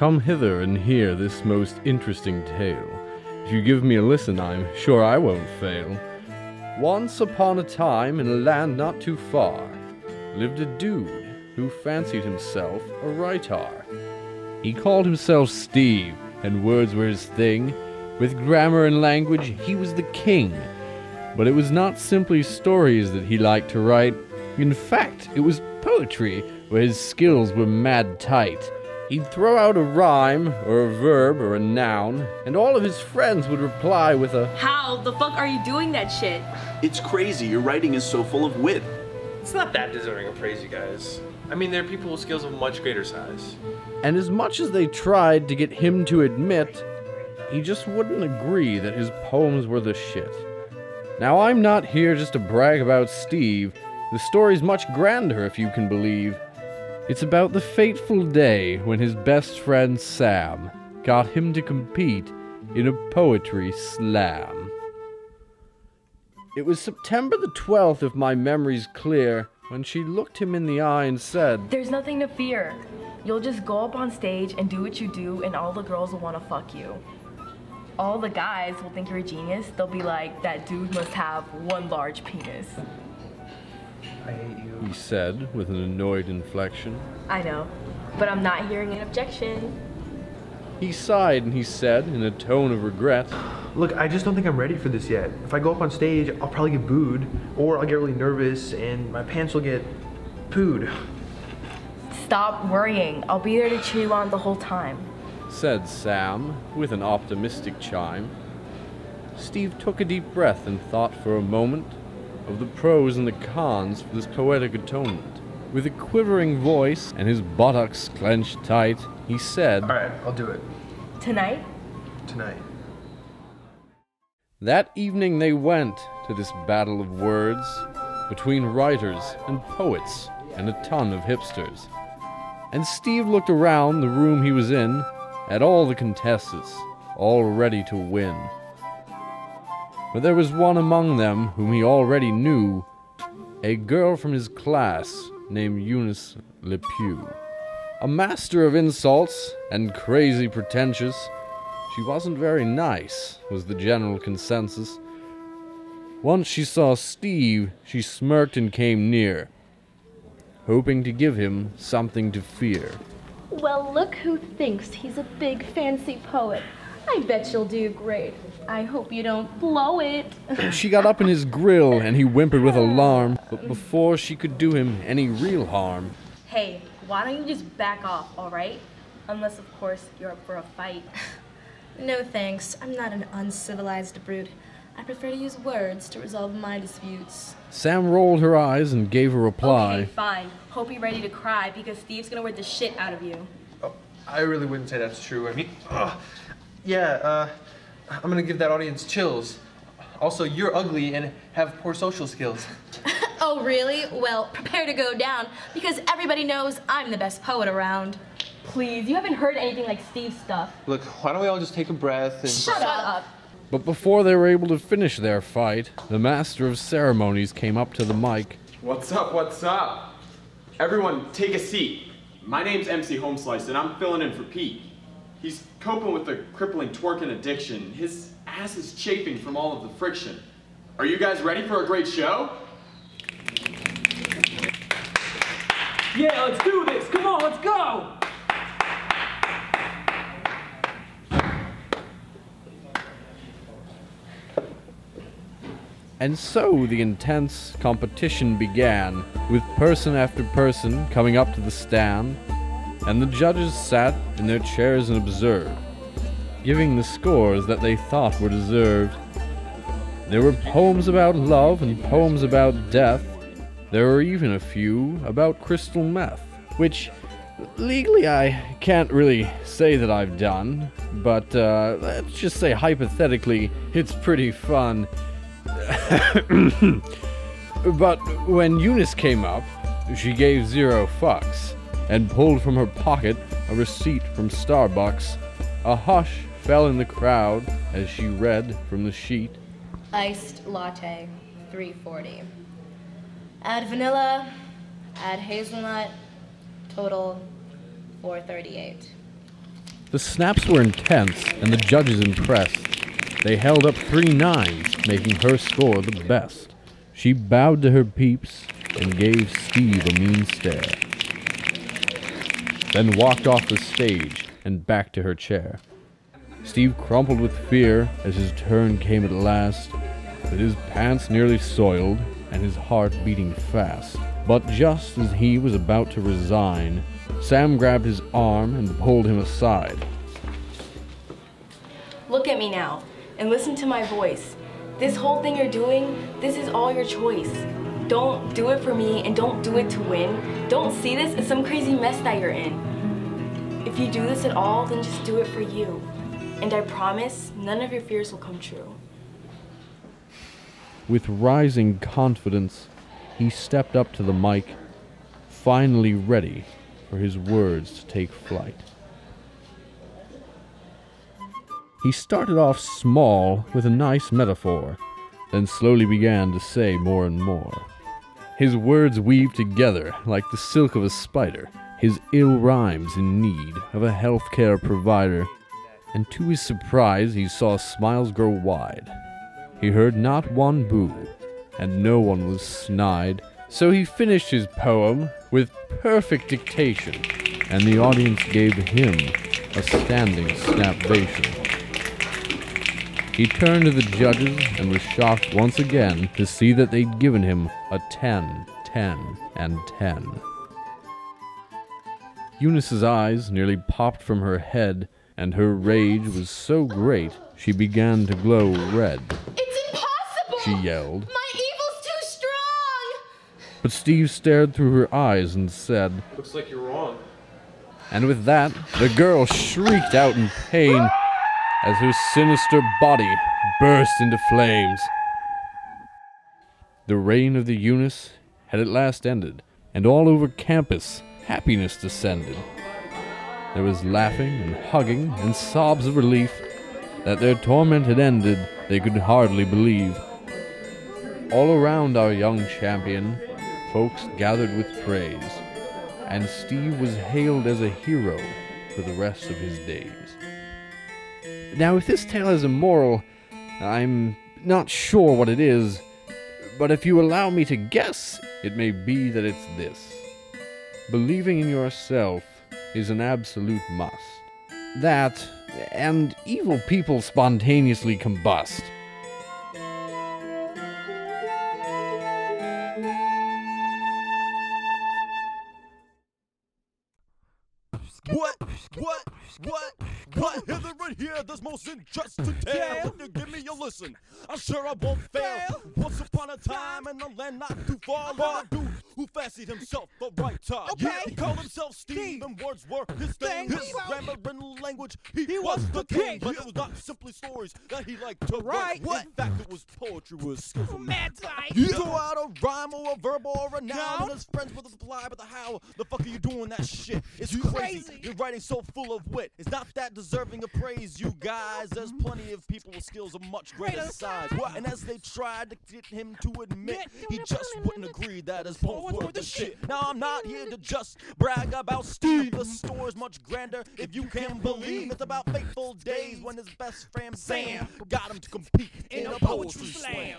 Come hither and hear this most interesting tale. If you give me a listen, I'm sure I won't fail. Once upon a time, in a land not too far, lived a dude who fancied himself a writer. He called himself Steve, and words were his thing. With grammar and language, he was the king. But it was not simply stories that he liked to write. In fact, it was poetry, where his skills were mad tight. He'd throw out a rhyme, or a verb, or a noun, and all of his friends would reply with a, "How the fuck are you doing that shit?" It's crazy, your writing is so full of wit. It's not that deserving of praise, you guys. I mean, there are people with skills of much greater size. And as much as they tried to get him to admit, he just wouldn't agree that his poems were the shit. Now, I'm not here just to brag about Steve. The story's much grander, if you can believe. It's about the fateful day when his best friend Sam got him to compete in a poetry slam. It was September the 12th, if my memory's clear, when she looked him in the eye and said, "There's nothing to fear. You'll just go up on stage and do what you do, and all the girls will want to fuck you. All the guys will think you're a genius. They'll be like, that dude must have one large penis." I hate you. he said with an annoyed inflection. I know, but I'm not hearing an objection. He sighed and he said, in a tone of regret, Look, I just don't think I'm ready for this yet. If I go up on stage, I'll probably get booed, or I'll get really nervous, and my pants will get pooed. Stop worrying. I'll be there to cheer you on the whole time. said Sam, with an optimistic chime. Steve took a deep breath and thought for a moment of the pros and the cons for this poetic atonement. With a quivering voice and his buttocks clenched tight, he said, Alright, I'll do it. Tonight? Tonight. That evening they went to this battle of words between writers and poets and a ton of hipsters. And Steve looked around the room he was in at all the contestants, all ready to win. But there was one among them whom he already knew, a girl from his class named Eunice LePew. A master of insults and crazy pretentious, she wasn't very nice, was the general consensus. Once she saw Steve, she smirked and came near, hoping to give him something to fear. Well, look who thinks he's a big fancy poet. I bet you'll do great. I hope you don't blow it. She got up in his grill and he whimpered with alarm, but before she could do him any real harm. Hey, why don't you just back off, alright? Unless, of course, you're up for a fight. No thanks. I'm not an uncivilized brute. I prefer to use words to resolve my disputes. Sam rolled her eyes and gave a reply. Okay, fine. Hope you're ready to cry because Steve's gonna work the shit out of you. Oh, I really wouldn't say that's true. I mean, I'm gonna give that audience chills. Also, you're ugly and have poor social skills. Oh, really? Well, prepare to go down, because everybody knows I'm the best poet around. Please, you haven't heard anything like Steve's stuff. Look, why don't we all just take a breath and... Shut up. But before they were able to finish their fight, the master of ceremonies came up to the mic. What's up, what's up? Everyone, take a seat. My name's MC Homeslice, and I'm filling in for Pete. He's coping with the crippling twerking addiction. His ass is chafing from all of the friction. Are you guys ready for a great show? Yeah, let's do this. Come on, let's go. And so the intense competition began, with person after person coming up to the stand, and the judges sat in their chairs and observed, giving the scores that they thought were deserved. There were poems about love and poems about death. There were even a few about crystal meth, which legally I can't really say that I've done, but let's just say hypothetically it's pretty fun. But when Eunice came up, she gave 0 fucks and pulled from her pocket a receipt from Starbucks. A hush fell in the crowd as she read from the sheet. Iced latte, $3.40. Add vanilla, add hazelnut, total $4.38. The snaps were intense, and the judges impressed. They held up 3 9s, making her score the best. She bowed to her peeps and gave Steve a mean stare, then walked off the stage and back to her chair. Steve crumpled with fear as his turn came at last, with his pants nearly soiled and his heart beating fast. But just as he was about to resign, Sam grabbed his arm and pulled him aside. Look at me now, and listen to my voice. This whole thing you're doing, this is all your choice. Don't do it for me, and don't do it to win. Don't see this as some crazy mess that you're in. If you do this at all, then just do it for you. And I promise, none of your fears will come true. With rising confidence, he stepped up to the mic, finally ready for his words to take flight. He started off small with a nice metaphor, then slowly began to say more and more. His words weaved together like the silk of a spider, his ill rhymes in need of a healthcare provider, and to his surprise he saw smiles grow wide. He heard not one boo, and no one was snide, so he finished his poem with perfect dictation, and the audience gave him a standing snapvation. He turned to the judges and was shocked once again to see that they'd given him a 10, 10, and 10. Eunice's eyes nearly popped from her head, and her rage was so great she began to glow red. It's impossible! She yelled. My evil's too strong! But Steve stared through her eyes and said, Looks like you're wrong. and with that, the girl shrieked out in pain as her sinister body burst into flames. The reign of the Eunice had at last ended, and all over campus happiness descended. There was laughing and hugging and sobs of relief. That their torment had ended, they could hardly believe. All around our young champion, folks gathered with praise, and Steve was hailed as a hero for the rest of his days. Now, if this tale has a moral, I'm not sure what it is, but if you allow me to guess, it may be that it's this. Believing in yourself is an absolute must. That, and evil people spontaneously combust. What? Hear it right here, there's most injustice to tell. If you give me a listen, I'm sure I won't fail. Once upon a time in a land not too far, a dude who fancied himself the right time. Yeah, he called himself Steve, and words were his thing. His grammar and language, he was the king. But it was not simply stories that he liked to write. In fact, it was poetry with skillful mad type. You throw out a rhyme or a verb or a noun, and his friends with a reply, but the how the fuck are you doing that shit? It's crazy. Your writing's so full of wit. It's not that deserving of praise, you guys. There's plenty of people with skills of much greater size. And as they tried to get him to admit, he just wouldn't agree that his poems were the shit. Now I'm not here to just brag about Steve. The story's much grander, if you can believe. It's about fateful days when his best friend Sam got him to compete in a poetry slam.